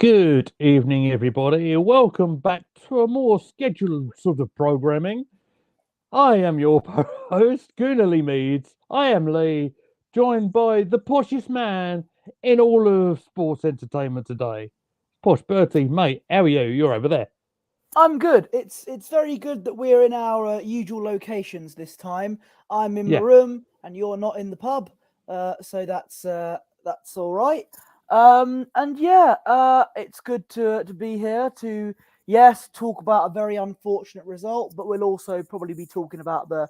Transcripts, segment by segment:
Good evening, everybody. Welcome back to a more scheduled sort of programming. I am your host, Goonally Meads. I am Lee, joined by the poshest man in all of sports entertainment today. Posh Bertie, mate, how are you? You're over there. I'm good. It's very good that we're in our usual locations this time. I'm in my Yeah, room and you're not in the pub, so that's all right. And yeah, it's good to be here to talk about a very unfortunate result, but we'll also probably be talking about the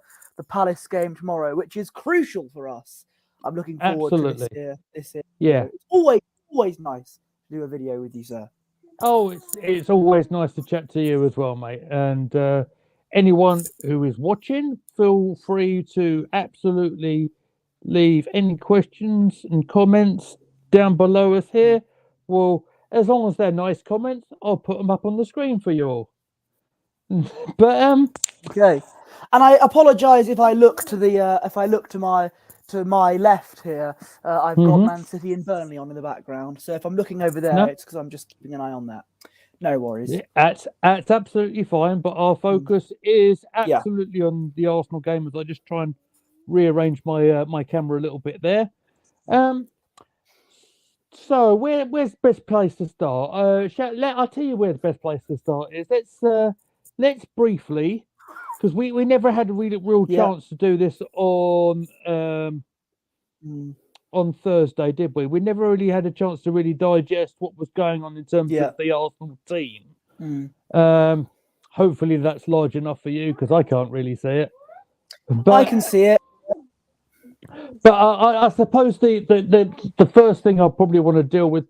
Palace game tomorrow, which is crucial for us. I'm looking forward to absolutely. this Yeah. video. It's always nice to do a video with you, sir. Oh, it's always nice to chat to you as well, mate. And anyone who is watching, feel free to absolutely leave any questions and comments down below us here. Well, as long as they're nice comments, I'll put them up on the screen for you all. But Okay, and I apologise if I look to my left here. I've got mhm. Man City and Burnley on in the background. So if I'm looking over there, No, it's because I'm just keeping an eye on that. No worries. yeah, that's absolutely fine. But our Mm. focus is Yeah, absolutely on the Arsenal game as I just try and rearrange my camera a little bit there. Um, So where's the best place to start? I'll tell you where the best place to start is. Let's briefly, because we never had a real yeah. chance to do this Mm. on Thursday, did we? We never really had a chance to really digest what was going on in terms Yeah. of the Arsenal team. Mm. Um, Hopefully that's large enough for you because I can't really see it. I But can see it. I suppose the first thing I probably want to deal with.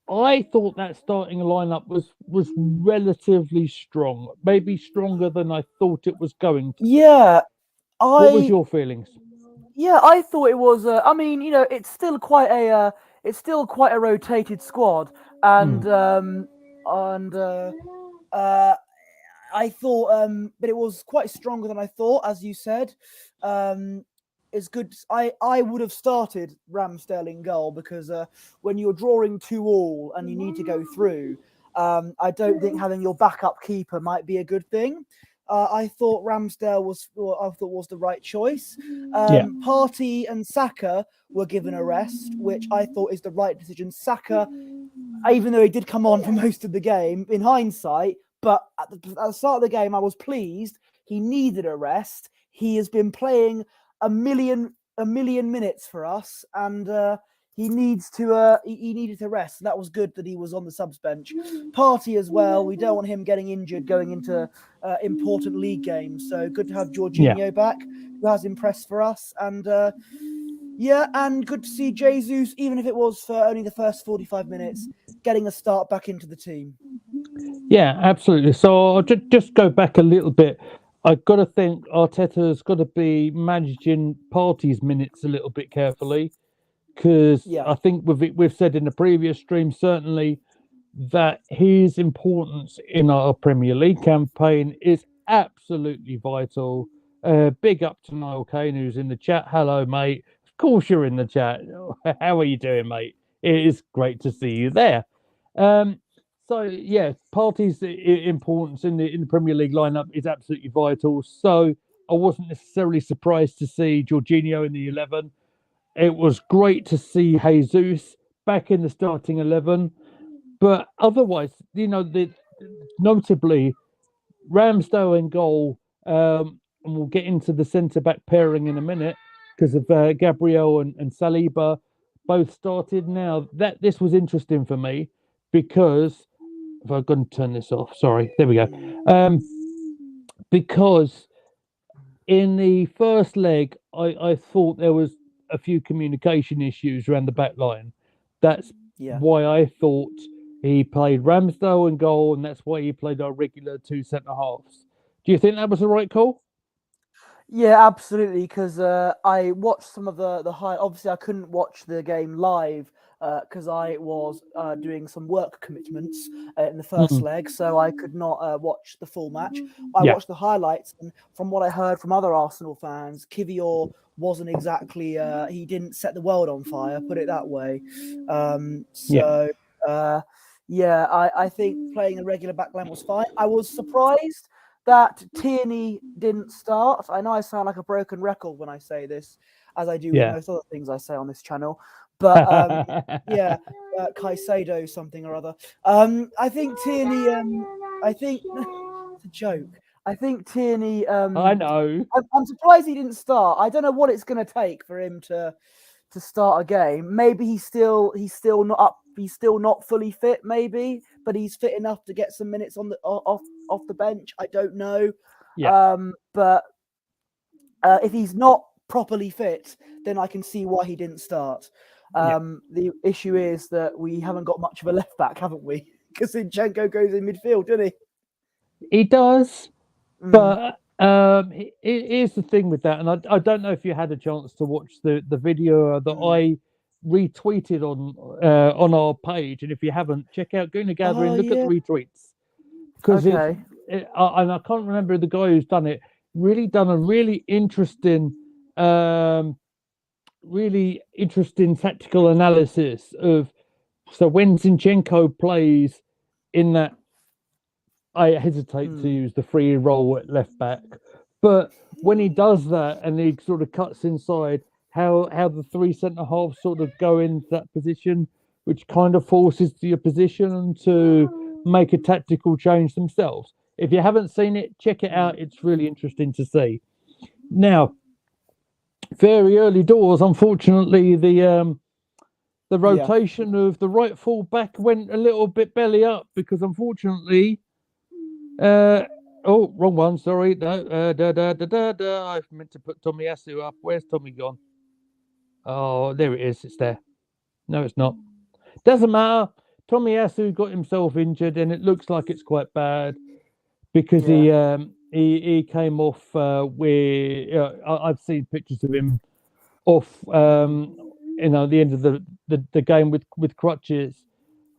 I thought that starting lineup was relatively strong, maybe stronger than I thought it was going to be. Yeah, What was I your feelings? I thought it was. I mean, it's still quite a rotated squad, Mm. and uh, I thought, but it was quite stronger than I thought, as you said. It's good. I would have started Ramsdale in goal because when you're drawing 2-2 and you need to go through, I don't think having your backup keeper might be a good thing. I thought Ramsdale was the right choice. Yeah, Partey and Saka were given a rest, which I thought is the right decision. Saka, even though he did come on for most of the game, in hindsight, but at the start of the game, I was pleased. He needed a rest. He has been playing a million minutes for us, and he needed to rest. That was good that he was on the subs bench. Partey as well. We don't want him getting injured going into important league games. So good to have yeah, Jorginho back, who has impressed for us, and and good to see Jesus, even if it was for only the first 45 minutes, getting a start back into the team. yeah, absolutely. So I'll just go back a little bit. I've got to think Arteta's got to be managing Party's minutes a little bit carefully because Yeah, I think we've said in the previous stream certainly that his importance in our Premier League campaign is absolutely vital. Big up to Niall Kane, who's in the chat. Hello, mate. Of course, you're in the chat. How are you doing, mate? It is great to see you there. Um, so yeah, Partey's importance in the Premier League lineup is absolutely vital. So I wasn't necessarily surprised to see Jorginho in the 11. It was great to see Jesus back in the starting 11. But otherwise, notably, Ramsdale in goal, and we'll get into the centre back pairing in a minute because of Gabriel and Saliba both started. Now that this was interesting for me because if I'm going to turn this off, sorry, there we go. mm, Because in the first leg, I thought there was a few communication issues around the back line. That's yeah. why I thought he played Ramsdale in goal, and that's why he played our regular two centre halves. Do you think that was the right call? Yeah, absolutely. Because I watched some of the high. Obviously, I couldn't watch the game live because I was doing some work commitments in the first Mm, leg, so I could not watch the full match. I yeah, watched the highlights, and from what I heard from other Arsenal fans, Kivior wasn't exactly. He didn't set the world on fire, put it that way. yeah, So. Uh, Yeah, I think playing a regular backline was fine. I was surprised that Tierney didn't start. I know I sound like a broken record when I say this, as I do with Yeah. most other things I say on this channel. But yeah, Caicedo something or other. I think Tierney. I think it's a joke. I think Tierney. I know. I'm surprised he didn't start. I don't know what it's going to take for him to start a game. Maybe he's still not up. He's still not fully fit. Maybe, but he's fit enough to get some minutes on the off the bench. I don't know. Yeah. But if he's not properly fit, then I can see why he didn't start. The issue is that we haven't got much of a left back, haven't we? Because Zinchenko goes in midfield, doesn't he? He does, but here's the thing with that, and I don't know if you had a chance to watch the video that I retweeted on our page, and if you haven't, check out Gooner Gathering, look at the retweets, because and I can't remember the guy who's done it. Really done a really interesting tactical analysis of, so when Zinchenko plays in that, I hesitate to use the free role at left back, but when he does that and he sort of cuts inside, how the three centre halves sort of go into that position, which kind of forces the opposition to make a tactical change themselves. If you haven't seen it, check it out. It's really interesting to see. Now, very early doors, unfortunately, the rotation of the right full back went a little bit belly up because unfortunately, oh, wrong one. Sorry, no, I meant to put Tomiyasu up. Where's Tommy gone? Oh, there it is. It's there. No, it's not. Doesn't matter. Tomiyasu got himself injured, and it looks like it's quite bad because he came off where I've seen pictures of him off. The end of the game with crutches.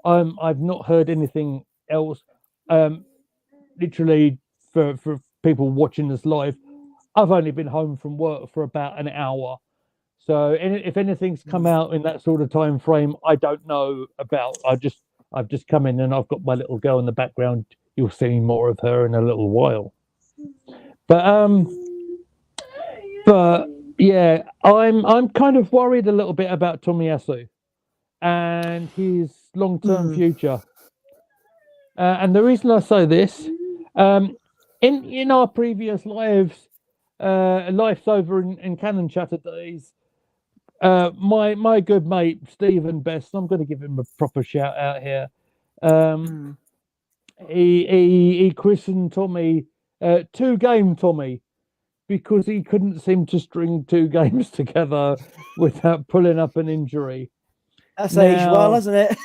I've not heard anything else. Literally for people watching this live, I've only been home from work for about an hour. So if anything's come out in that sort of time frame, I don't know about. I've just come in and I've got my little girl in the background. You'll see more of her in a little while. But yeah, I'm kind of worried a little bit about Tomiyasu and his long-term future. And the reason I say this, in our previous lives over in Cannon Chatter days, my good mate Stephen Best, I'm going to give him a proper shout out here. He christened Tommy two game Tommy because he couldn't seem to string two games together without pulling up an injury. That's aged well, hasn't it?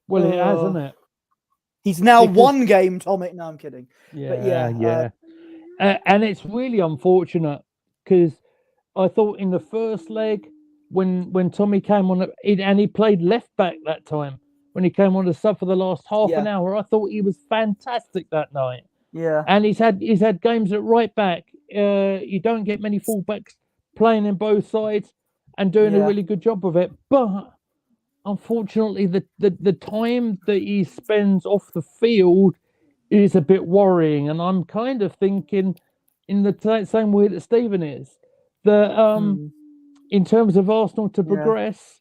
Well, it has, hasn't it? He's now one game Tommy. No, I'm kidding. Yeah, and it's really unfortunate because I thought in the first leg when Tommy came on and he played left back that time when he came on the sub for the last half an hour, I thought he was fantastic that night. Yeah, and he's had games at right back. You don't get many fullbacks playing in both sides and doing a really good job of it, but unfortunately, the time that he spends off the field is a bit worrying, and I'm kind of thinking, in the same way that Stephen is, that in terms of Arsenal to progress,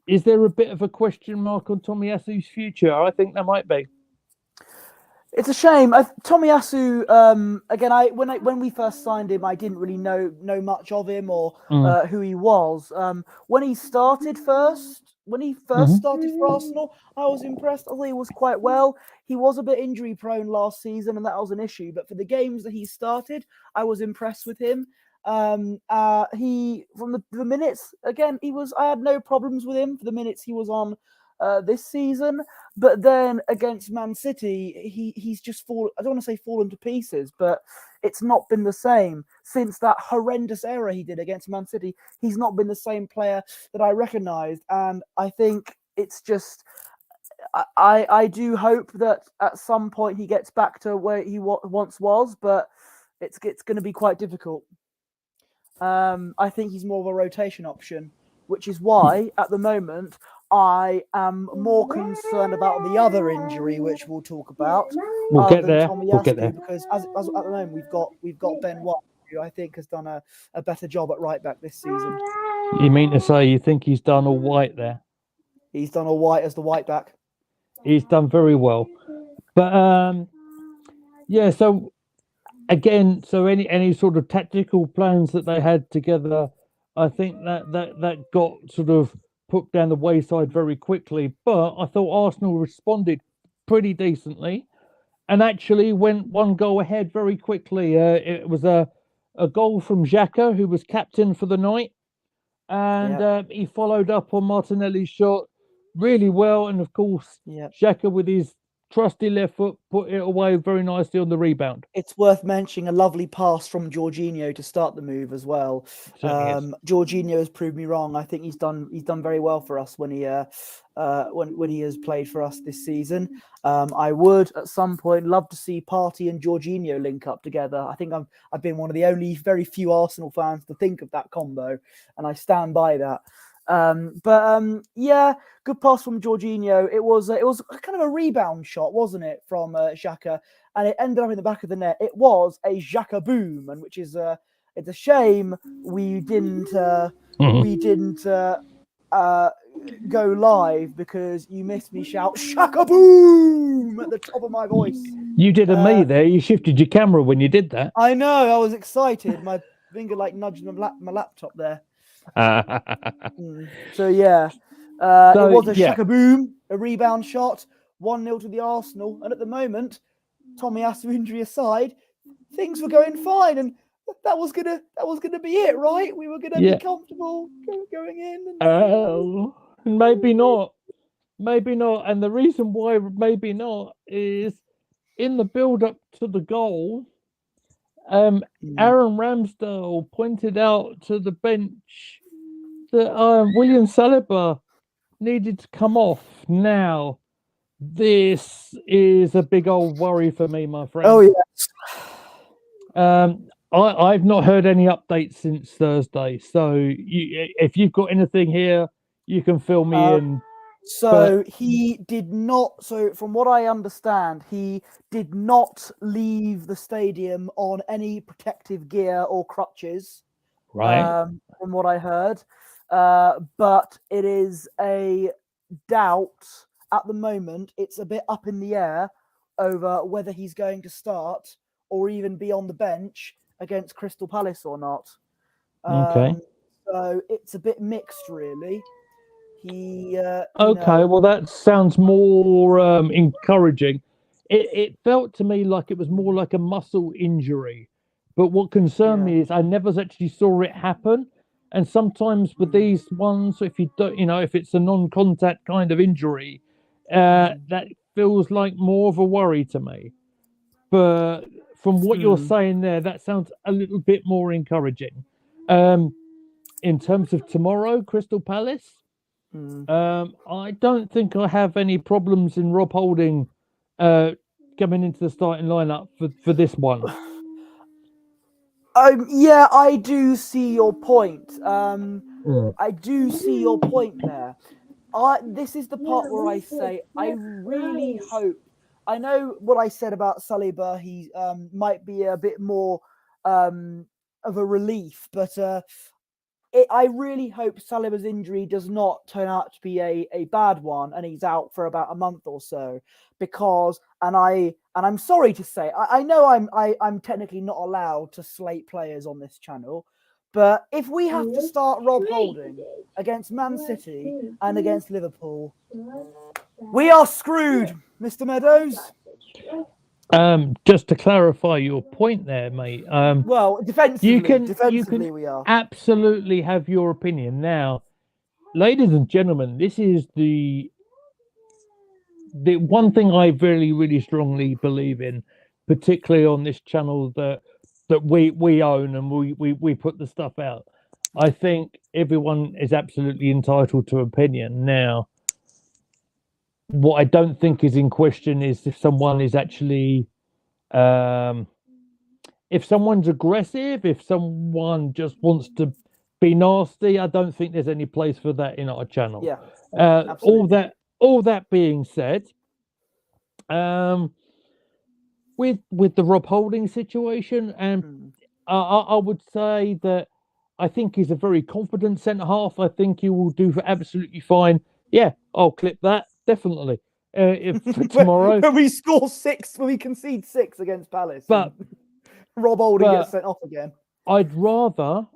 is there a bit of a question mark on Tomiyasu's future? I think there might be. It's a shame. Tomiyasu, again, when we first signed him, I didn't really know much of him or who he was. When he started first started for Arsenal, I was impressed. I thought he was quite well. He was a bit injury prone last season, and that was an issue. But for the games that he started, I was impressed with him. He from the minutes again, I had no problems with him for the minutes he was on this season. But then against Man City, he's just I don't want to say fallen to pieces, but it's not been the same since that horrendous error he did against Man City. He's not been the same player that I recognised, and I think it's just. I do hope that at some point he gets back to where he once was, but it's going to be quite difficult. I think he's more of a rotation option, which is why at the moment I am more concerned about the other injury, which we'll talk about, We'll other get than there. We'll get there. Tomiyasu, because as at the moment we've got Ben White, who I think has done a better job at right back this season. You mean to say you think he's done all right there? He's done all right as the right back. He's done very well. But yeah, so again, so any sort of tactical plans that they had together, I think that got sort of put down the wayside very quickly. But I thought Arsenal responded pretty decently and actually went one goal ahead very quickly. It was a goal from Xhaka, who was captain for the night, and he followed up on Martinelli's shot really well. And of course, Xhaka with his trusty left foot put it away very nicely on the rebound. It's worth mentioning a lovely pass from Jorginho to start the move as well. Jorginho has proved me wrong. I think he's done very well for us when he has played for us this season. I would at some point love to see Partey and Jorginho link up together. I think I've been one of the only very few Arsenal fans to think of that combo, and I stand by that. Yeah, good pass from Jorginho. It was kind of a rebound shot, wasn't it, from Xhaka, and it ended up in the back of the net. It was a Xhaka boom, and which is it's a shame we didn't go live because you missed me shout Xhaka boom at the top of my voice. You did a me there. You shifted your camera when you did that. I know. I was excited. My finger nudged my laptop there. So yeah, it was a Xhaka boom, a rebound shot, 1-0 to the Arsenal, and at the moment, Tomiyasu injury aside, things were going fine, and that was gonna be it, right? We were gonna be comfortable going in. Oh, maybe not, and the reason why maybe not is in the build-up to the goal. Aaron Ramsdale pointed out to the bench that William Saliba needed to come off. Now, this is a big old worry for me, my friend. Oh, yes. I've not heard any updates since Thursday. So if you've got anything here, you can fill me in. So he did not. So from what I understand, he did not leave the stadium on any protective gear or crutches. Right. From what I heard, but it is a doubt at the moment. It's a bit up in the air over whether he's going to start or even be on the bench against Crystal Palace or not. Okay. So it's a bit mixed, really. Well, that sounds more encouraging. It felt to me like it was more like a muscle injury, but what concerned me is I never actually saw it happen. And sometimes with these ones, if you don't, if it's a non-contact kind of injury, that feels like more of a worry to me. But from what you're saying there, that sounds a little bit more encouraging. In terms of tomorrow, Crystal Palace. I don't think I have any problems in Rob Holding coming into the starting lineup for this one. Yeah, I do see your point. I do see your point there. This is the part where I say I really hope. I know what I said about Saliba. He might be a bit more of a relief, but I really hope Saliba's injury does not turn out to be a bad one, and he's out for about a month or so. Because, and I'm sorry to say, I know I'm technically not allowed to slate players on this channel, but if we have to start Rob Holding against Man City and against Liverpool, we are screwed, Mr. Meadows. Just to clarify your point there, mate. Well, defensively we are. Absolutely have your opinion. Now, ladies and gentlemen, this is the one thing I really, really strongly believe in, particularly on this channel that we own and we put the stuff out. I think everyone is absolutely entitled to opinion. Now, what I don't think is in question is if someone is actually if someone's aggressive, if someone just wants to be nasty, I don't think there's any place for that in our channel. Yeah. Absolutely. All that being said, with the Rob Holding situation, and Mm. I would say that I think he's a very confident centre half. I think he will do absolutely fine. Yeah, I'll clip that definitely if for tomorrow. when we score 6, when we concede 6 against Palace, But and Rob Holding but gets sent off again. I'd rather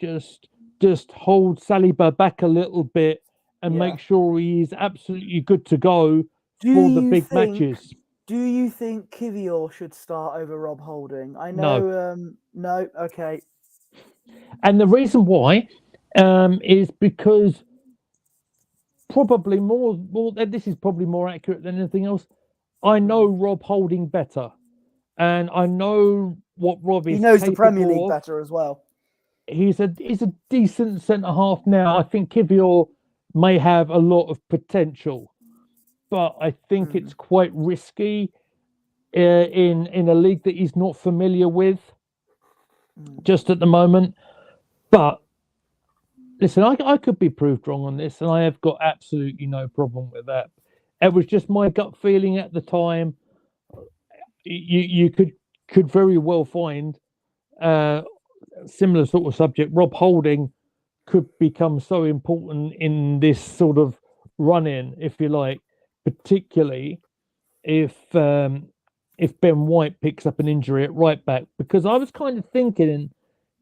just hold Saliba back a little bit and Yeah. make sure he's absolutely good to go Do for the you big think? matches. Do you think Kivior should start over Rob Holding? I No. know. No. Okay. And the reason why is because probably more, this is probably more accurate than anything else. I know Rob Holding better, and I know what Rob He is knows the Premier capable League of. better as well. He's a decent centre half now. I think Kivior may have a lot of potential, but I think it's quite risky in a league that he's not familiar with just at the moment. But listen, I could be proved wrong on this, and I have got absolutely no problem with that. It was just my gut feeling at the time. You could very well find similar sort of subject. Rob Holding could become so important in this sort of run-in, if you like, particularly if Ben White picks up an injury at right back. Because I was kind of thinking,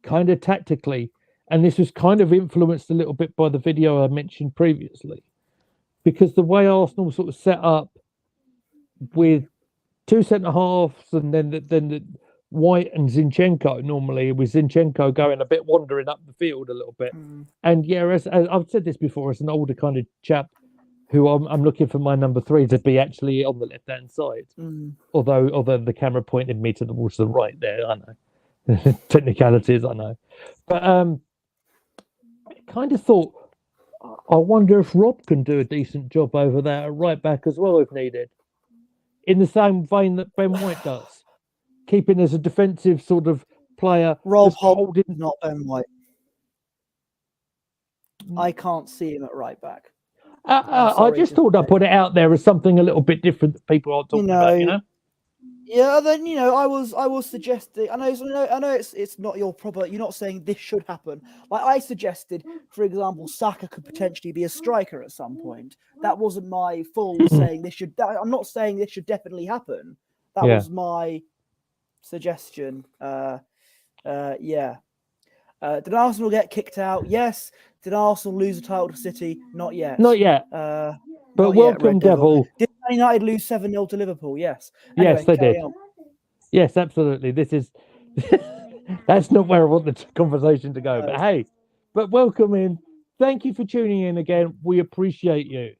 kind of tactically, and this was kind of influenced a little bit by the video I mentioned previously, because the way Arsenal sort of set up with two centre halves and then the White and Zinchenko, normally with Zinchenko going a bit wandering up the field a little bit. And yeah, as I've said this before, as an older kind of chap who I'm looking for my number 3 to be actually on the left hand side. Although the camera pointed me towards the right there, I know. Technicalities, I know. But I kind of thought, I wonder if Rob can do a decent job over there at right back as well if needed. In the same vein that Ben White does. Keeping as a defensive sort of player. Rob holding, not Ben White. I can't see him at right back. I just thought I'd put it out there as something a little bit different that people aren't talking about, you know? Yeah, then I was suggesting. I know it's not your proper. You're not saying this should happen. Like I suggested, for example, Saka could potentially be a striker at some point. That wasn't my full saying this should. I'm not saying this should definitely happen. That was my suggestion. Yeah. Did Arsenal get kicked out? Yes. Did Arsenal lose the title to City? Not yet. Not yet. But welcome, Devil. Did Man United lose 7-0 to Liverpool? Yes. Anyway, yes, they did. On. Yes, absolutely. This is that's not where I want the conversation to go. No. But hey, welcome in. Thank you for tuning in again. We appreciate you.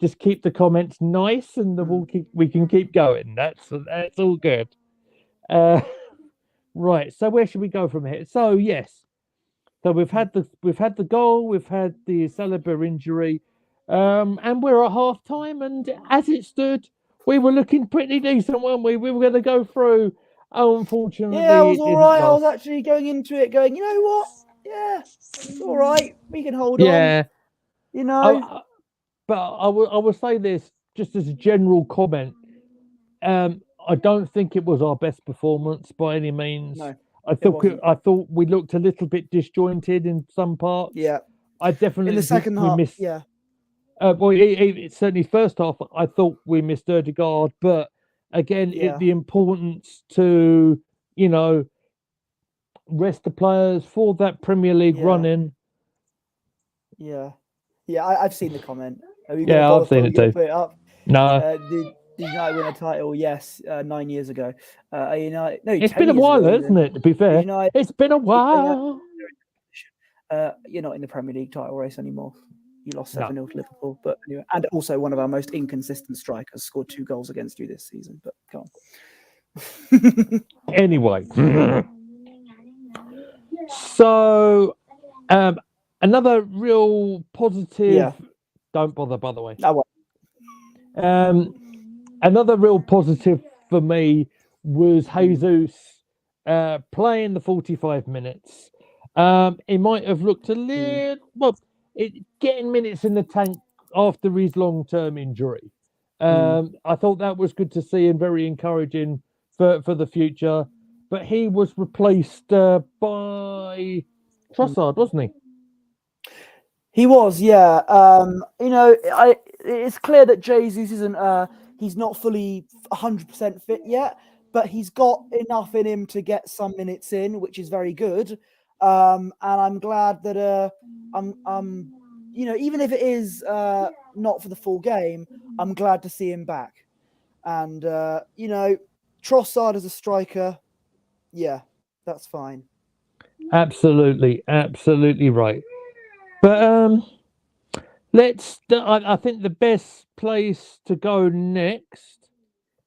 Just keep the comments nice, and we can keep going. That's all good. Right. So where should we go from here? So yes. So we've had the goal, we've had the Saliba injury, and we're at half time. And as it stood, we were looking pretty decent, weren't we? We were going to go through. Oh, unfortunately, yeah, I was all right. I was actually going into it, going, you know what? Yeah, it's all right. We can hold on. Yeah, you know. But I will say this just as a general comment. I don't think it was our best performance by any means. No. I thought we looked a little bit disjointed in some parts. Yeah, I definitely in the second half. Missed, yeah, well, certainly first half. I thought we missed Ødegaard, but again, the importance to rest the players for that Premier League run-in. Yeah, I've seen the comment. I've seen it too. Put it up? No. Did United win a title? Yes, 9 years ago. United, no, it's been a while, hasn't it? To be fair, it's been a while. You're not in the Premier League title race anymore. You lost 7-0 to Liverpool, but anyway, and also one of our most inconsistent strikers scored 2 goals against you this season. But go on. Anyway, so another real positive. Yeah. Don't bother, by the way. I won't. Another real positive for me was Jesus playing the 45 minutes. He might have looked a little getting minutes in the tank after his long-term injury. I thought that was good to see and very encouraging for the future. But he was replaced by Trossard, wasn't he? He was, yeah. It's clear that Jesus isn't. He's not fully 100% fit yet, but he's got enough in him to get some minutes in, which is very good. And I'm glad that even if it is not for the full game, I'm glad to see him back. And Trossard as a striker, yeah, that's fine. Absolutely right. But I think the best place to go next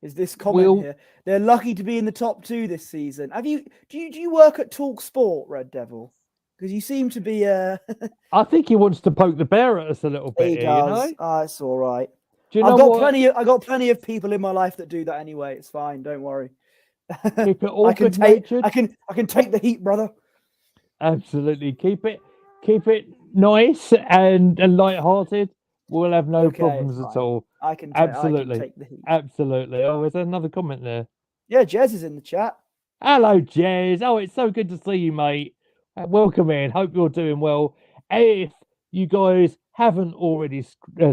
is this comment here. They're lucky to be in the top 2 this season. Do you work at Talk Sport, Red Devil? Because you seem to be I think he wants to poke the bear at us a little bit. He does. You know? Oh, it's all right. Do you know I got plenty of people in my life that do that anyway. It's fine. Don't worry. Keep it all good-natured. I can take the heat, brother. Absolutely. Keep it nice and light-hearted. We'll have no problems at all. I can absolutely take the heat. Absolutely. Oh, is there another comment there? Yeah, Jez is in the chat. Hello, Jez. Oh, it's so good to see you, mate. Welcome in. Hope you're doing well. If you guys haven't already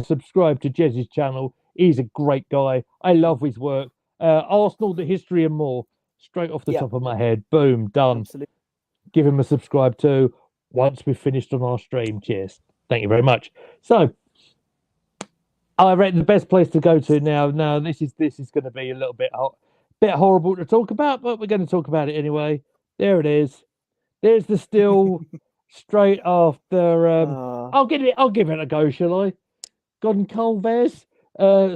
subscribed to Jez's channel, he's a great guy. I love his work. Arsenal, the history and more. Straight off the top of my head. Boom, done. Absolutely. Give him a subscribe too. Once we've finished on our stream. Cheers. Thank you very much. So, I reckon the best place to go to now. Now, this is going to be a little bit horrible to talk about, but we're going to talk about it anyway. There it is. There's the still straight after. I'll give it a go, shall I? Goncalves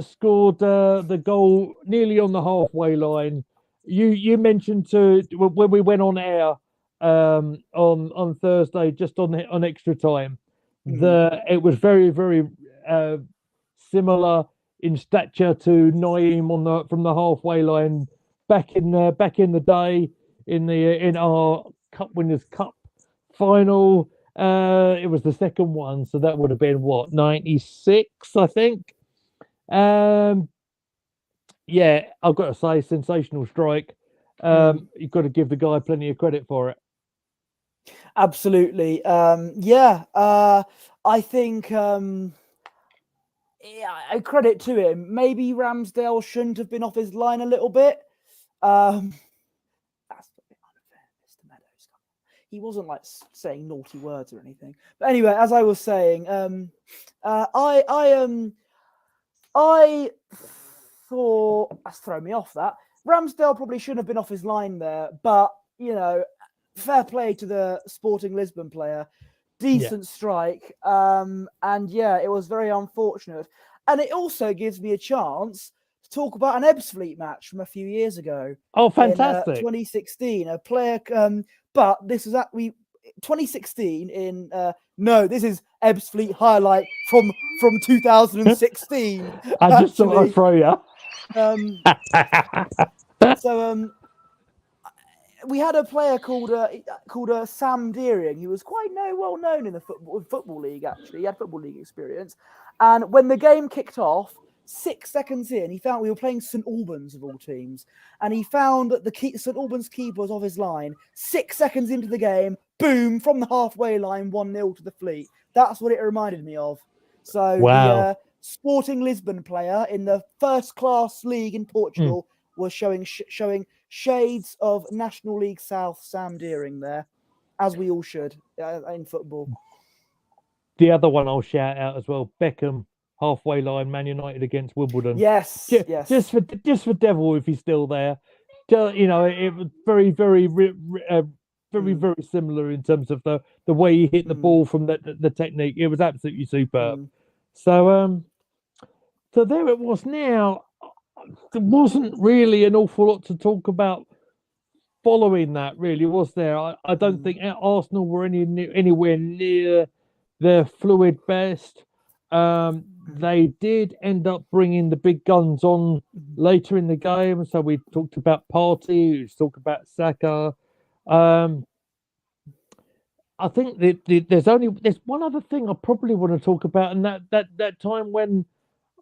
scored the goal nearly on the halfway line. You mentioned when we went on air on Thursday, just on extra time, it was very, very similar in stature to Naeem from the halfway line back in the day in our Cup Winners' Cup final. It was the second one, so that would have been what, 96, I think. Yeah, I've got to say, sensational strike. You've got to give the guy plenty of credit for it. Absolutely. I think I credit to him. Maybe Ramsdale shouldn't have been off his line a little bit. That's a bit unfair, Mr. Meadows. He wasn't like saying naughty words or anything. But anyway, as I was saying, I thought that's thrown me off. That Ramsdale probably shouldn't have been off his line there, but fair play to the Sporting Lisbon player. Decent strike. And it was very unfortunate. And it also gives me a chance to talk about an Ebbsfleet match from a few years ago. Oh, fantastic. In 2016. A player, but this was 2016 in, this is Ebbsfleet highlight from 2016. I just thought I'd throw you. We had a player called Sam Deering, who was quite well known in the football league. Actually, he had football league experience. And when the game kicked off, 6 seconds in, he found we were playing St Albans of all teams, and he found that the St Albans keeper was off his line. 6 seconds into the game, boom, from the halfway line, 1-0 to the Fleet. That's what it reminded me of. So the Sporting Lisbon player in the first class league in Portugal was showing shades of National League South Sam Deering there, as we all should in football. The other one I'll shout out as well, Beckham, halfway line, Man United against Wimbledon. Yes. Just for Devil, if he's still there. It was very, very, very similar in terms of the way he hit the ball from the technique. It was absolutely superb. So there it was. Now, there wasn't really an awful lot to talk about following that, really, was there? I don't think Arsenal were anywhere near their fluid best. They did end up bringing the big guns on later in the game. So we talked about Partey, we talked about Saka. I think there's one other thing I probably want to talk about, and that time when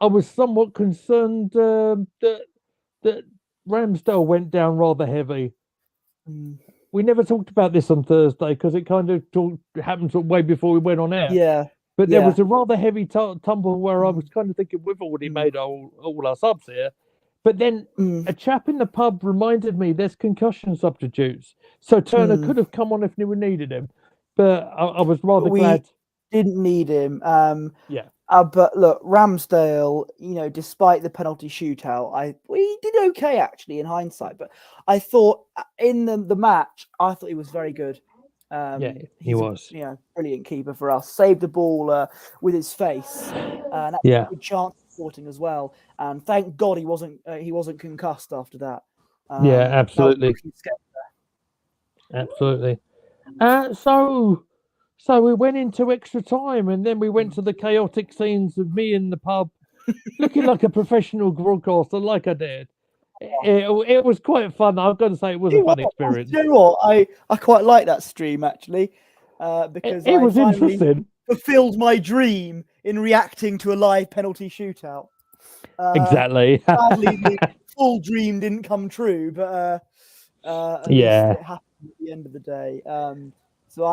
I was somewhat concerned that Ramsdale went down rather heavy. Mm. We never talked about this on Thursday because it kind of happened sort of way before we went on air. Yeah. But there Yeah. was a rather heavy tumble where I was Mm. kind of thinking we've already Mm. made all our subs here. But then a chap in the pub reminded me there's concussion substitutes. So Turner could have come on if we needed him. But I was rather glad. Didn't need him. Yeah. But look, Ramsdale, despite the penalty shootout, we did okay actually in hindsight. But I thought in the match, I thought he was very good. Yeah, he he's was. Brilliant keeper for us. Saved the ball with his face. And that was a good chance of sporting as well. And thank God he wasn't concussed after that. Yeah, absolutely. Absolutely. So we went into extra time, and then we went to the chaotic scenes of me in the pub, looking like a professional broadcaster, like I did. It was quite fun. I've got to say, it was a fun experience. You know what? I quite like that stream actually, because it was I interesting. Fulfilled my dream in reacting to a live penalty shootout. Exactly. Sadly, the full dream didn't come true, but at least it happened at the end of the day. So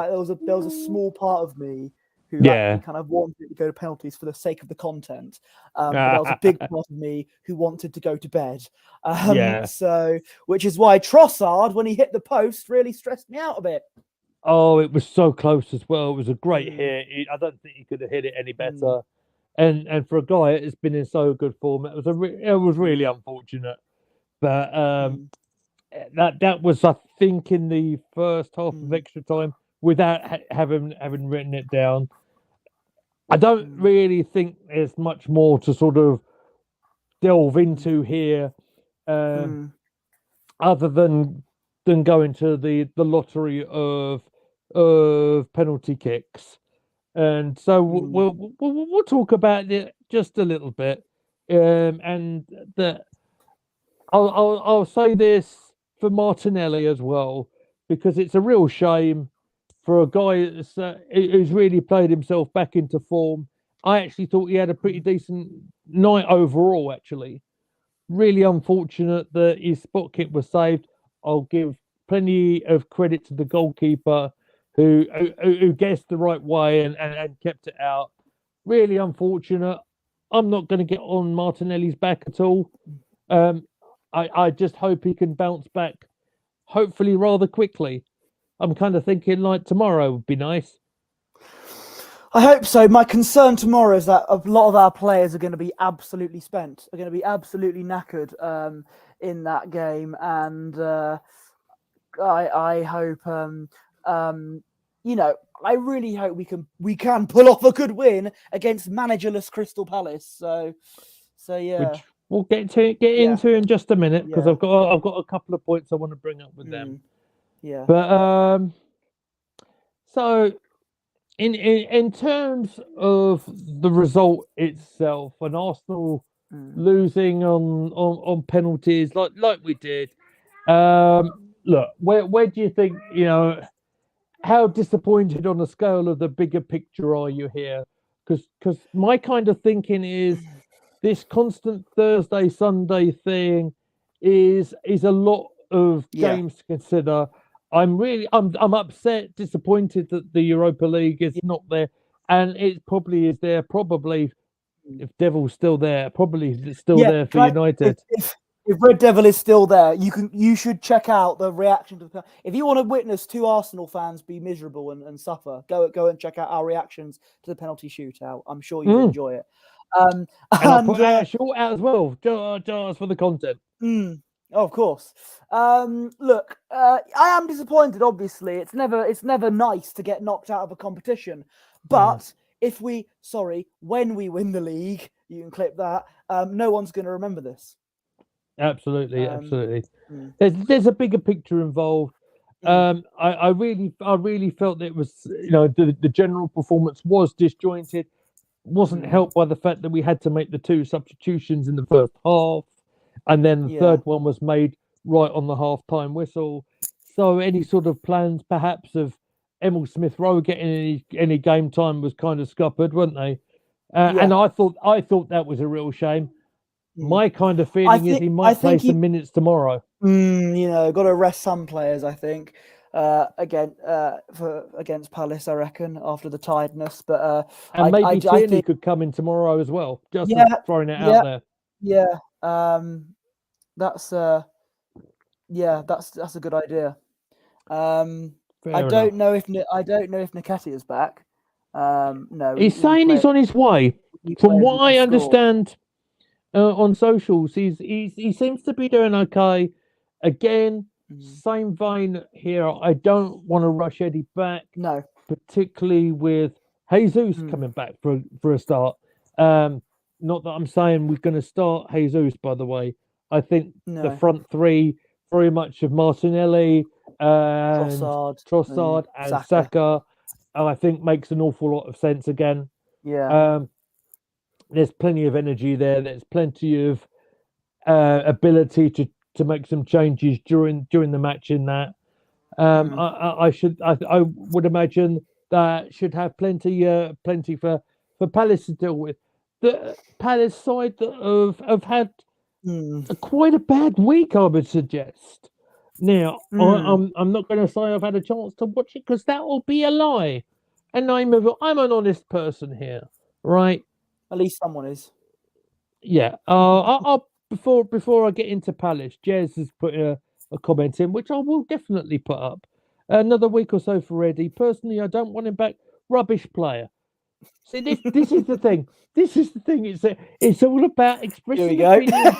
there was a small part of me who actually kind of wanted to go to penalties for the sake of the content, but there was a big part of me who wanted to go to bed. So, which is why Trossard, when he hit the post, really stressed me out a bit. Oh, it was so close as well. It was a great hit. I don't think he could have hit it any better. And for a guy that's been in so good form, it was really unfortunate. But that was, I think, in the first half of extra time, without having written it down. I don't really think there's much more to sort of delve into here, other than going to the lottery of penalty kicks. And so we'll talk about it just a little bit, and that I'll say this for Martinelli as well, because it's a real shame for a guy who's really played himself back into form. I actually thought he had a pretty decent night overall. Actually, really unfortunate that his spot kick was saved. I'll give plenty of credit to the goalkeeper who guessed the right way and kept it out. Really unfortunate. I'm not going to get on Martinelli's back at all. I just hope he can bounce back, hopefully rather quickly. I'm kind of thinking like tomorrow would be nice. I hope so. My concern tomorrow is that a lot of our players are going to be absolutely spent, are going to be absolutely knackered in that game, and I hope, I really hope we can pull off a good win against managerless Crystal Palace. So yeah. Which we'll get into in just a minute, because I've got a couple of points I want to bring up with them. Yeah. But so in terms of the result itself, and Arsenal losing on penalties like we did, look, where do you think, how disappointed on the scale of the bigger picture are you here? Because my kind of thinking is this constant Thursday, Sunday thing is a lot of games to consider. I'm upset, disappointed that the Europa League is not there, and it probably is there. Probably, if Devil's still there, probably it's still there for United. If Red Devil is still there, you should check out the reaction to the. If you want to witness two Arsenal fans be miserable and suffer, go and check out our reactions to the penalty shootout. I'm sure you'll enjoy it. And I'll put out a short out as well, just for the content. Of course. Look, I am disappointed. Obviously, it's never nice to get knocked out of a competition. But when we win the league, you can clip that. No one's going to remember this. Absolutely. There's a bigger picture involved. I really felt that it was, the general performance was disjointed. Wasn't helped by the fact that we had to make the two substitutions in the first half, and then the third one was made right on the half-time whistle. So any sort of plans perhaps of Emil Smith Rowe getting any game time was kind of scuppered, weren't they? And Yeah. I thought that was a real shame. Mm. My kind of feeling is he might play some minutes tomorrow. Got to rest some players, I think. Against Palace, I reckon, after the tiredness. But and maybe I Tierney think could come in tomorrow as well. Just throwing it yeah, out there. yeah. That's that's a good idea. I don't know if Nketiah is back. No, he's saying he's on his way. From what I understand on socials, he seems to be doing okay. Again, same vein here. I don't want to rush Eddie back. No, particularly with Jesus coming back for a start. Not that I'm saying we're going to start Jesus, by the way. I think the front three, very much of Martinelli, Trossard and Saka, I think makes an awful lot of sense again. Yeah. There's plenty of energy there. There's plenty of ability to make some changes during the match in that. I would imagine that should have plenty for Palace to deal with. The Palace side that have had quite a bad week, I would suggest. Now, I'm not going to say I've had a chance to watch it because that will be a lie. And I'm an honest person here, right? At least someone is. Yeah. I'll before I get into Palace, Jez has put a comment in, which I will definitely put up. Another week or so for Eddie. Personally, I don't want him back. Rubbish player. See, this is the thing. This is the thing. It's all about expressing opinions.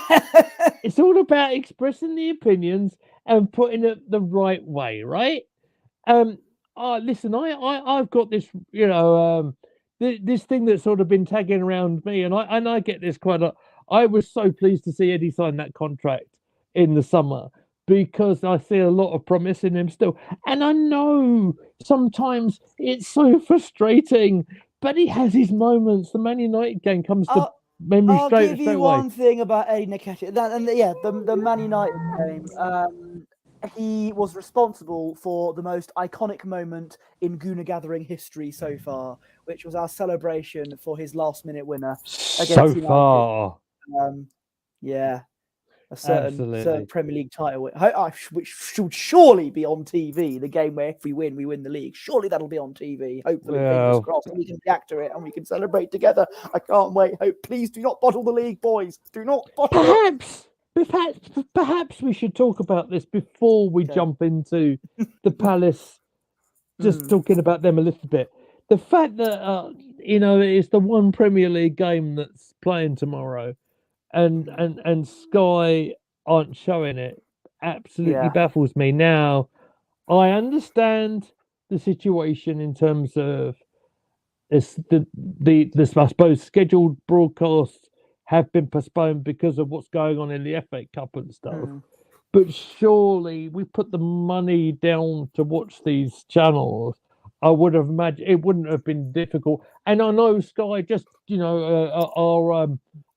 It's all about expressing the opinions and putting it the right way, right? Listen, I've got this, this thing that's sort of been tagging around me, and I get this quite a lot. I was so pleased to see Eddie sign that contract in the summer because I see a lot of promise in him still. And I know sometimes it's so frustrating, but he has his moments. The Man United game comes to memory straight away. I'll give you one thing about Eddie Nketiah. The Man United game. He was responsible for the most iconic moment in Gooner Gathering history so far, which was our celebration for his last-minute winner against United. A certain Premier League title, which should surely be on TV. The game where if we win the league. Surely that'll be on TV. Hopefully, fingers crossed, and we can react to it and we can celebrate together. I can't wait. Please do not bottle the league, boys. Do not bottle it. Perhaps we should talk about this before we jump into the Palace. Just talking about them a little bit. The fact that it's the one Premier League game that's playing tomorrow, and Sky aren't showing it absolutely baffles me. Now, I understand the situation in terms of the I suppose scheduled broadcasts have been postponed because of what's going on in the FA Cup and stuff. But surely we put the money down to watch these channels. I would have imagined it wouldn't have been difficult. And I know Sky just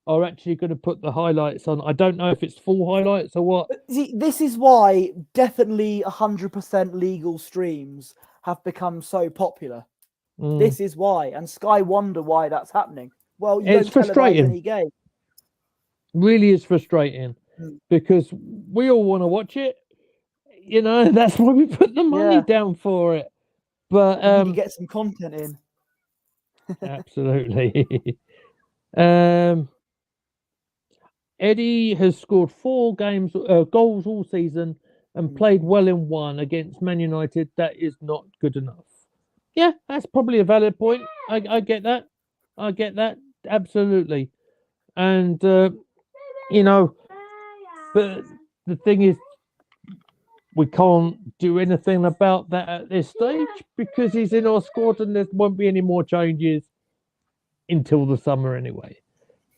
are actually going to put the highlights on. I don't know if it's full highlights or what. See, this is why definitely 100% legal streams have become so popular. This is why, and Sky wonder why that's happening. Well, it's frustrating. Any game. Really is frustrating because we all want to watch it. That's why we put the money down for it. But you can get some content in. Absolutely. Eddie has scored 4 goals all season and played well in one against Man United. That is not good enough. Yeah, that's probably a valid point. I get that. I get that. Absolutely. And, but the thing is, we can't do anything about that at this stage because he's in our squad and there won't be any more changes until the summer anyway.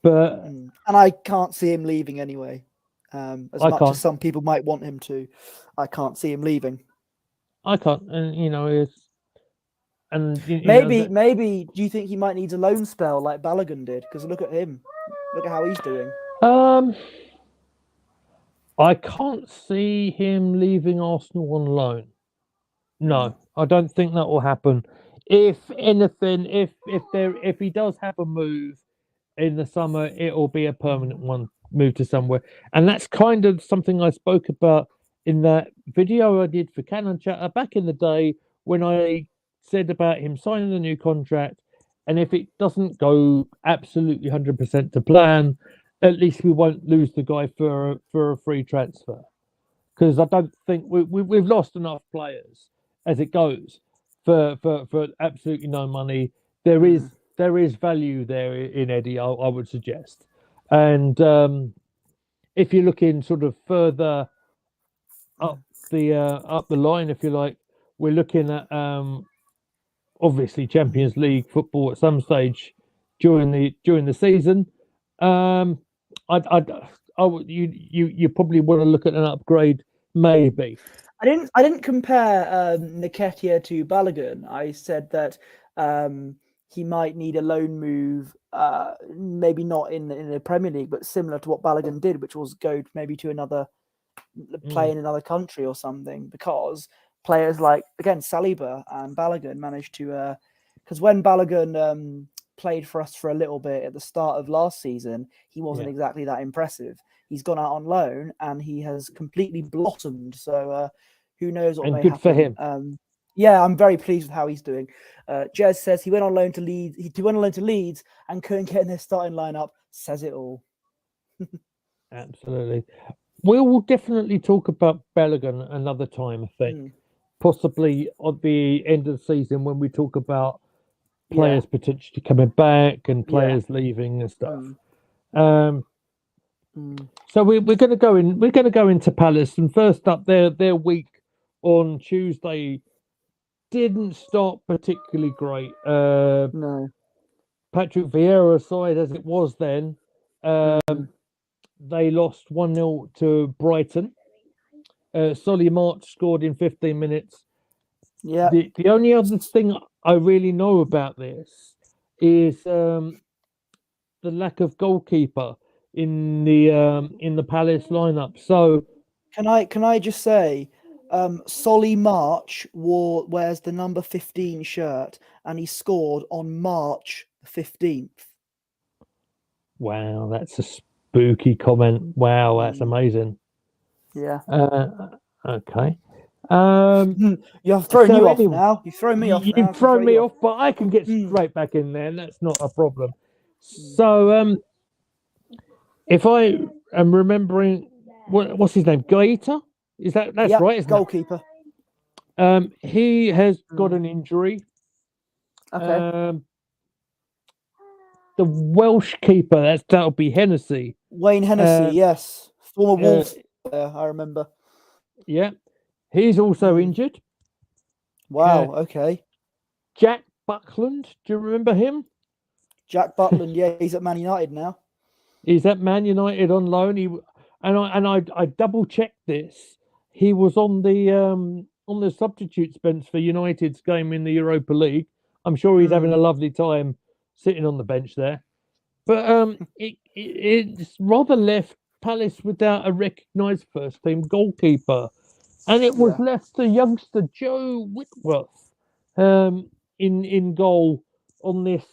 But and I can't see him leaving anyway. As much as some people might want him to, I can't see him leaving. I can't, and maybe do you think he might need a loan spell like Balogun did? Because look at him, look at how he's doing. I can't see him leaving Arsenal on loan. No, I don't think that will happen. If anything, if he does have a move in the summer, it'll be a permanent one, move to somewhere. And that's kind of something I spoke about in that video I did for Canon Chatter back in the day when I said about him signing a new contract. And if it doesn't go absolutely 100% to plan, at least we won't lose the guy for a free transfer. Because I don't think we've lost enough players as it goes for absolutely no money. There is value there in Eddie, I would suggest. And if you're looking sort of further up the line, if you like, we're looking at obviously Champions League football at some stage during the season. You probably want to look at an upgrade, maybe. I didn't compare Nketiah to Balogun. I said that he might need a loan move, maybe not in the Premier League, but similar to what Balogun did, which was go maybe to another play in another country or something. Because players like, again, Saliba and Balogun managed to, because when Balogun played for us for a little bit at the start of last season, he wasn't exactly that impressive. He's gone out on loan and he has completely blossomed. So who knows what may happen. For him. Yeah, I'm very pleased with how he's doing. Jez says he went on loan to Leeds. He went on loan to Leeds and couldn't get in their starting lineup. Says it all. Absolutely. We will definitely talk about Balogun another time, I think. Possibly at the end of the season when we talk about players potentially coming back and players leaving and stuff. So we're going to go in. We're going to go into Palace, and first up, their week on Tuesday didn't start particularly great. No. Patrick Vieira's side, as it was then, they lost 1-0 to Brighton. Solly March scored in 15 minutes. Yeah. The only other thing I really know about this is the lack of goalkeeper in the Palace lineup. So can I just say, Solly March wears the number 15 shirt, and he scored on March 15th. Wow, that's a spooky comment. Wow, that's amazing. Yeah. Okay. You've thrown you off now. You've thrown me off. You've thrown me off, but I can get straight back in there, and that's not a problem. So, if I am remembering, what's his name? Gaeta? That's right? Isn't goalkeeper. He has got an injury. Okay. The Welsh keeper, that'll be Hennessy. Wayne Hennessy, yes, former Wolves player, I remember. Yeah, he's also injured. Wow. Okay. Jack Buckland, do you remember him? Jack Buckland, yeah, he's at Man United now. He's at Man United on loan. I double checked this. He was on the substitutes bench for United's game in the Europa League. I'm sure he's having a lovely time sitting on the bench there. But it's rather left Palace without a recognised first team goalkeeper, and it was left to youngster Joe Whitworth in goal on this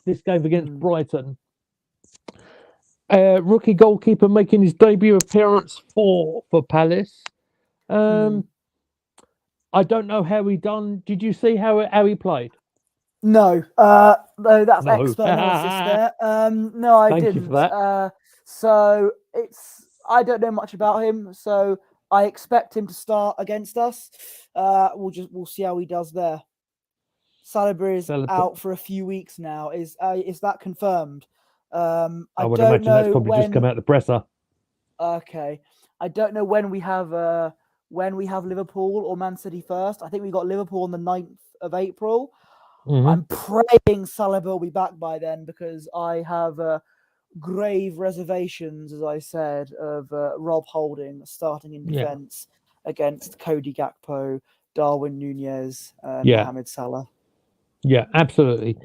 this game against Brighton. Rookie goalkeeper making his debut appearance for Palace. I don't know how he done. Did you see how he played? No, that's expert analysis there. No, I didn't. Thank you for that. So I don't know much about him. So I expect him to start against us. We'll see how he does there. Saliba is out for a few weeks now. Is that confirmed? I would don't imagine know that's probably just come out the presser. Okay, I don't know when we have Liverpool or Man City first. I think we got Liverpool on the 9th of April. I'm praying Saliba will be back by then, because I have grave reservations, as I said, of Rob Holding starting in defence against Cody Gakpo, Darwin Núñez, and Mohamed Salah. Yeah, absolutely.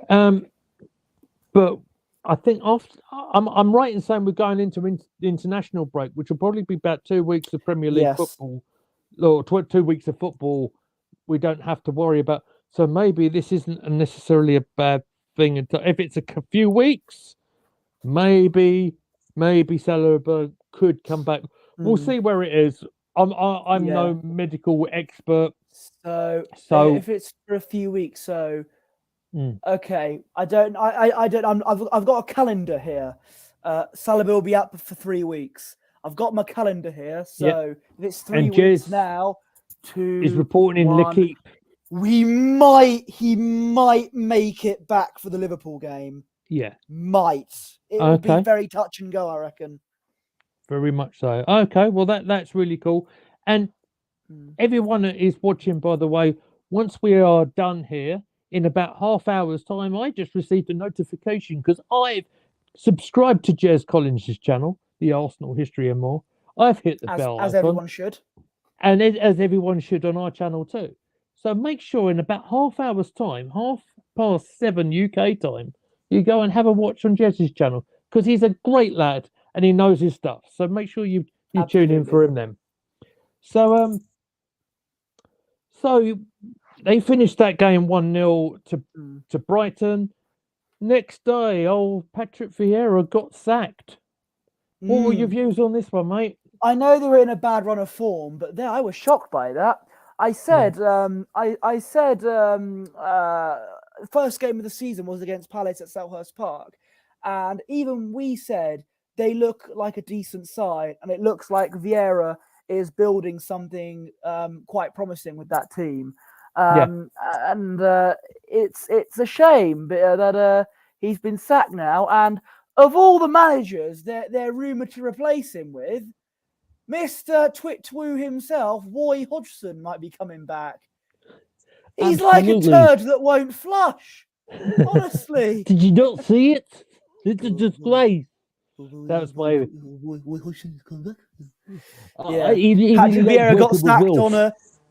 But I think I'm right in saying we're going into international break, which will probably be about 2 weeks of Premier League football look, 2 weeks of football, we don't have to worry about. So maybe this isn't necessarily a bad thing. If it's a few weeks, maybe Salah could come back. We'll see where it is. I'm Yeah. no medical expert, So so if it's for a few weeks, so mm, okay, I don't. I've got a calendar here. Salah will be out for 3 weeks. I've got my calendar here. yeah. So if it's 3 And weeks Jez now, is 2, reporting in 1, L'Equipe. he might make it back for the Liverpool game. Yeah. Might. It will be Okay. very touch and go, I reckon. Very much so. Okay. Well, that's really cool. And everyone that is watching, by the way, once we are done here, in about half hour's time, I just received a notification because I've subscribed to Jez Collins' channel, the Arsenal History and More. I've hit the bell As icon, everyone should. and as everyone should on our channel too. So make sure in about half hour's time, 7:30 UK time, you go and have a watch on Jez's channel because he's a great lad and he knows his stuff. So make sure you tune in for him then. So so they finished that game 1-0 to Brighton. Next day, old Patrick Vieira got sacked. What were your views on this one, mate? I know they were in a bad run of form, but I was shocked by that. I said, first game of the season was against Palace at Selhurst Park, and even we said they look like a decent side, and it looks like Vieira is building something quite promising with that team. And it's a shame that he's been sacked now. And of all the managers they're rumoured to replace him with, Mr. Twitwoo himself, Roy Hodgson, might be coming back. He's Absolutely. like a turd that won't flush. Honestly. Did you not see it? It's a display. That's my. Roy Hodgson's coming back. Yeah.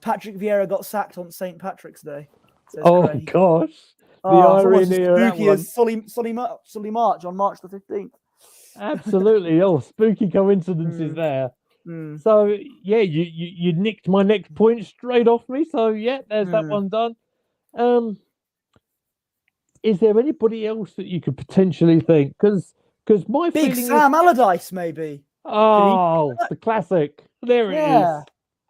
Patrick Vieira got sacked on St. Patrick's Day. Oh Craig. gosh. The irony of that one. Sully March on March the 15th. Absolutely. Oh, spooky coincidences there. So yeah, you nicked my next point straight off me. So yeah, there's that one done. Is there anybody else that you could potentially think? Because my Big feeling Sam Allardyce, maybe. Oh, the classic. There Yeah.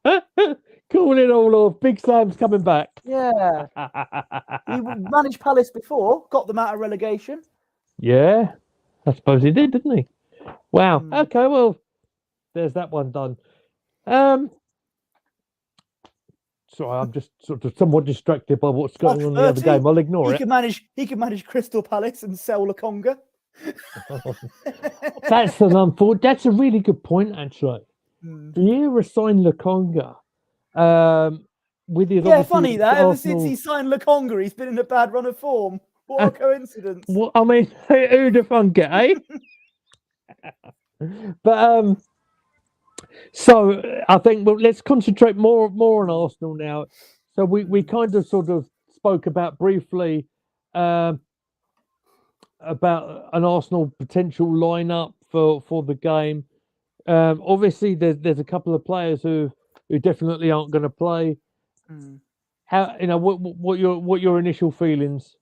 it is. Call it all off. Big Sam's coming back. Yeah. He managed Palace before, got them out of relegation. Yeah, I suppose he did, didn't he? Wow. Okay, well, there's that one done. Sorry, I'm just sort of somewhat distracted by what's going on in the other game. I'll ignore it. He can manage Crystal Palace and sell Lokonga. That's a really good point, actually. Vieira signed Lokonga. With his funny that ever since he signed Lokonga, he's been in a bad run of form. What a coincidence! Well, I mean, who'd have thunk it, eh? But so I think let's concentrate more on Arsenal now. So we kind of sort of spoke about briefly about an Arsenal potential lineup for the game. Obviously, there's a couple of players who definitely aren't going to play. How what your initial feelings?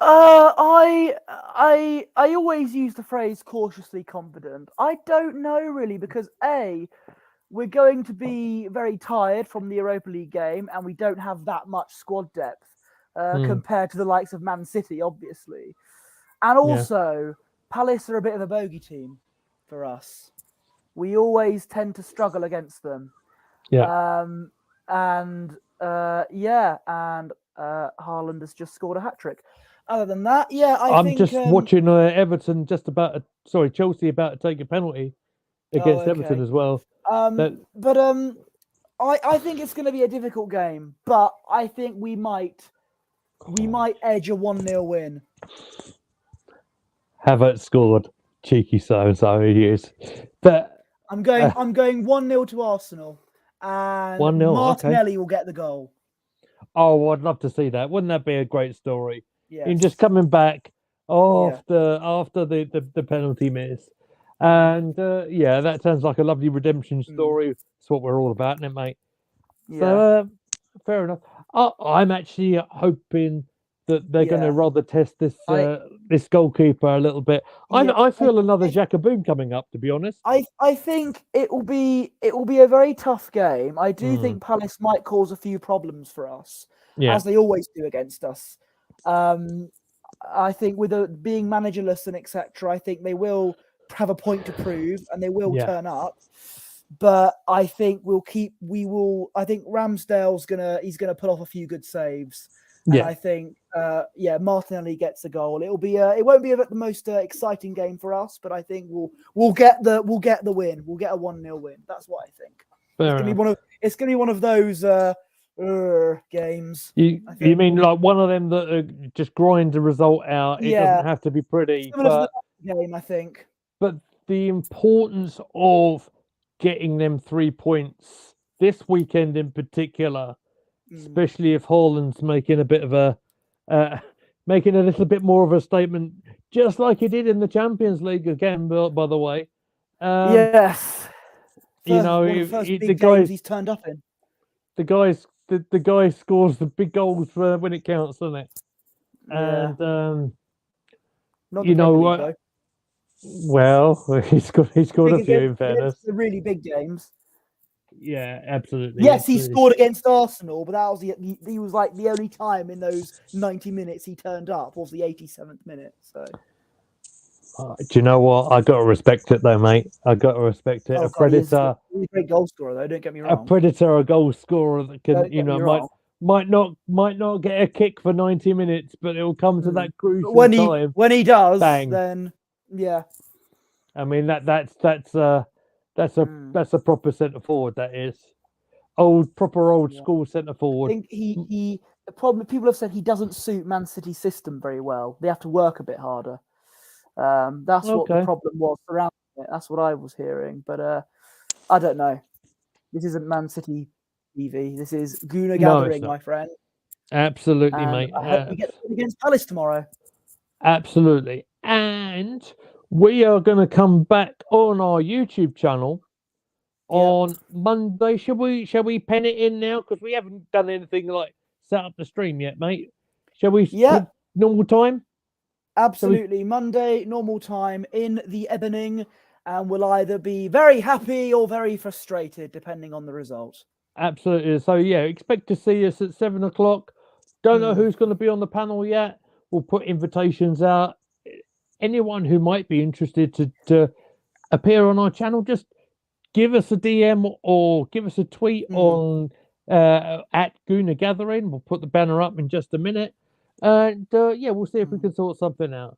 I always use the phrase cautiously confident. I don't know really because we're going to be very tired from the Europa League game, and we don't have that much squad depth compared to the likes of Man City, obviously. And also, Palace are a bit of a bogey team for us. We always tend to struggle against them. Yeah. And Haaland has just scored a hat-trick. Other than that, I think... I'm just watching Everton Chelsea about to take a penalty against Everton as well. I think it's going to be a difficult game, but I think we might edge a 1-0 win. Havertz scored. Cheeky so he is. But I'm going 1-0 to Arsenal, and 1-0, Martinelli will get the goal. Oh, I'd love to see that. Wouldn't that be a great story? Yes. Him just coming back after the penalty miss. And yeah, that sounds like a lovely redemption story. It's what we're all about, isn't it, mate? Yeah. So fair enough. I'm actually hoping that they're going to Yeah. rather test this I this goalkeeper a little bit. yeah. I feel another I Jacoboon coming up, to be honest. I think it will be a very tough game. I do Mm, think Palace might cause a few problems for us, yeah, as they always do against us. I think with being managerless and etc., I think they will have a point to prove and they will yeah, turn up. But I think I think he's gonna pull off a few good saves. And yeah. I think Martinelli gets a goal. It won't be the most exciting game for us, but I think we'll get the win. We'll get a 1-0 win. That's what I think. Fair enough. It's gonna be one of those games. You I you think. mean like one of them that just grind the result out? It Yeah, doesn't have to be pretty, similar to the game, I think. but the importance of getting them 3 points this weekend in particular, especially if Haaland's making a bit of making a little bit more of a statement, just like he did in the Champions League again. By the way, Yes, you know, one of the first the big guy, games he's turned up in. the guy scores the big goals when it counts, doesn't it? Yeah, And not you the Premier know, League though. well, he scored a few in Against fairness. the really big games. Yeah, absolutely. Yes, he absolutely. scored against Arsenal, but that was he was like the only time in those 90 minutes he turned up was the 87th minute. So Do you know what? I got to respect it though, mate. I got to respect it. oh god, he's a great goal scorer though. Don't get me wrong. A goal scorer that can, Don't you get me know, wrong. might not get a kick for 90 minutes, but it'll come to that But crucial time. when he does, Bang. then yeah. I mean that's a proper centre forward. That is proper old school centre I forward. think he the problem people have said he doesn't suit Man City's system very well. They have to work a bit harder. That's what the problem was around it. That's what I was hearing. But I don't know. This isn't Man City TV. This is Guna Gathering, my friend. Absolutely, and mate. I hope we get against Palace tomorrow. Absolutely. And we are going to come back on our YouTube channel on Monday. Shall we pen it in now? Because we haven't done anything like set up the stream yet, mate. Shall we? Yeah. Normal time? Absolutely. Monday, normal time in the evening. And we'll either be very happy or very frustrated, depending on the result. Absolutely. So, yeah, expect to see us at 7 o'clock. Don't know who's going to be on the panel yet. We'll put invitations out. Anyone who might be interested to appear on our channel, just give us a DM or give us a tweet on at Guna Gathering. We'll put the banner up in just a minute. And yeah, we'll see if we can sort something out.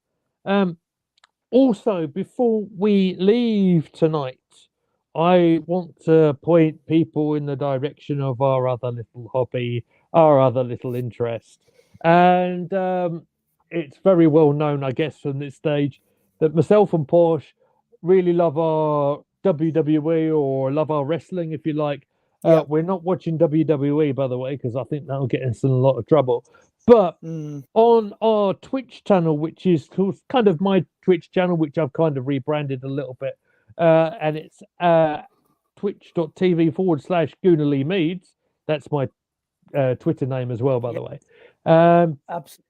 Also, before we leave tonight, I want to point people in the direction of our other little hobby, our other little interest. And it's very well known, I guess, from this stage that myself and Porsche really love our WWE or love our wrestling, if you like. We're not watching WWE, by the way, because I think that'll get us in a lot of trouble. But on our Twitch channel, which is kind of my Twitch channel, which I've kind of rebranded a little bit, and it's twitch.tv/Gunnerly Meads. That's my Twitter name as well, by the way. Absolutely.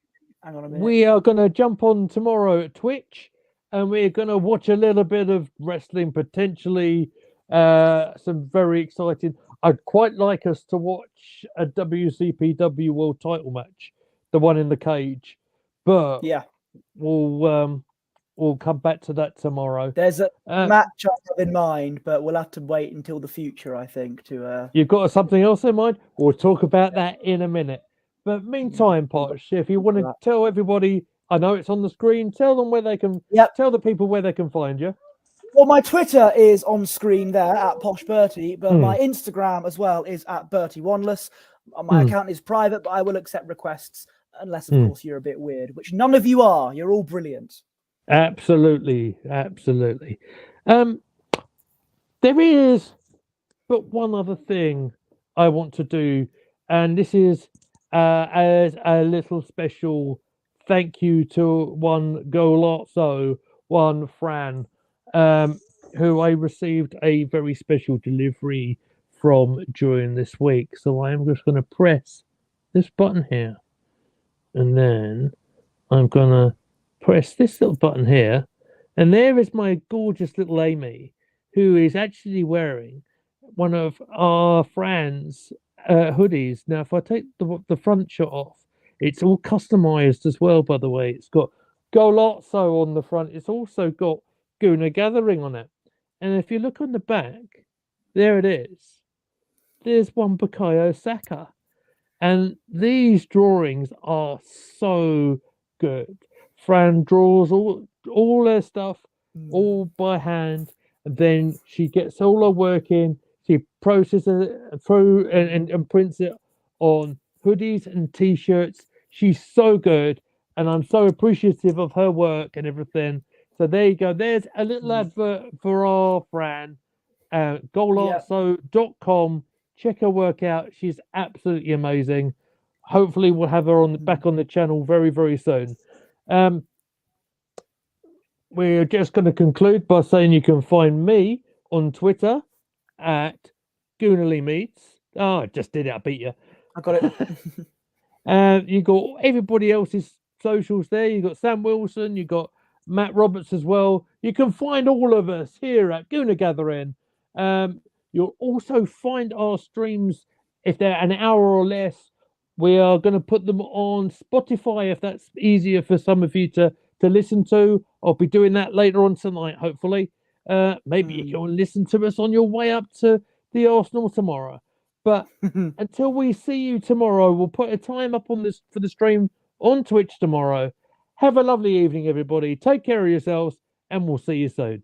Hang on a minute. We are going to jump on tomorrow at Twitch, and we're going to watch a little bit of wrestling, potentially some very exciting. I'd quite like us to watch a WCPW World Title match, the one in the cage, but we'll come back to that tomorrow. There's a match I have in mind, but we'll have to wait until the future, I think. You've got something else in mind? We'll talk about that in a minute. But meantime, Posh, if you want to tell everybody, I know it's on the screen, tell them where they can. Tell the people where they can find you. Well, my Twitter is on screen there at Posh Bertie, but my Instagram as well is at Bertie Wanless. My account is private, but I will accept requests unless, of course, you're a bit weird, which none of you are. You're all brilliant. Absolutely. There is but one other thing I want to do, and this is as a little special thank you to one Golazzo, one Fran, who I received a very special delivery from during this week. So I am just going to press this button here, and then I'm going to press this little button here, and there is my gorgeous little Amy, who is actually wearing one of our Fran's hoodies. Now, if I take the front shot off, it's all customized as well, by the way. It's got Golazzo on the front. It's also got Guna Gathering on it. And if you look on the back, there it is. There's one Bukayo Saka. And these drawings are so good. Fran draws all her stuff all by hand. And then she gets all her work in. She processes it through and prints it on hoodies and t-shirts. She's so good. And I'm so appreciative of her work and everything. So there you go. There's a little advert for our Fran. Golazzo.com. Check her work out. She's absolutely amazing. Hopefully we'll have her back on the channel very, very soon. We're just going to conclude by saying you can find me on Twitter at Goonally Meets. Oh, I just did it. I beat you. I got it. You got everybody else's socials there. You got Sam Wilson. You got Matt Roberts as well. You can find all of us here at Guna Gathering. You'll also find our streams if they're an hour or less. We are going to put them on Spotify if that's easier for some of you to listen to. I'll be doing that later on tonight, hopefully. Maybe you can listen to us on your way up to the Arsenal tomorrow. But until we see you tomorrow, we'll put a time up on this for the stream on Twitch tomorrow. Have a lovely evening, everybody. Take care of yourselves, and we'll see you soon.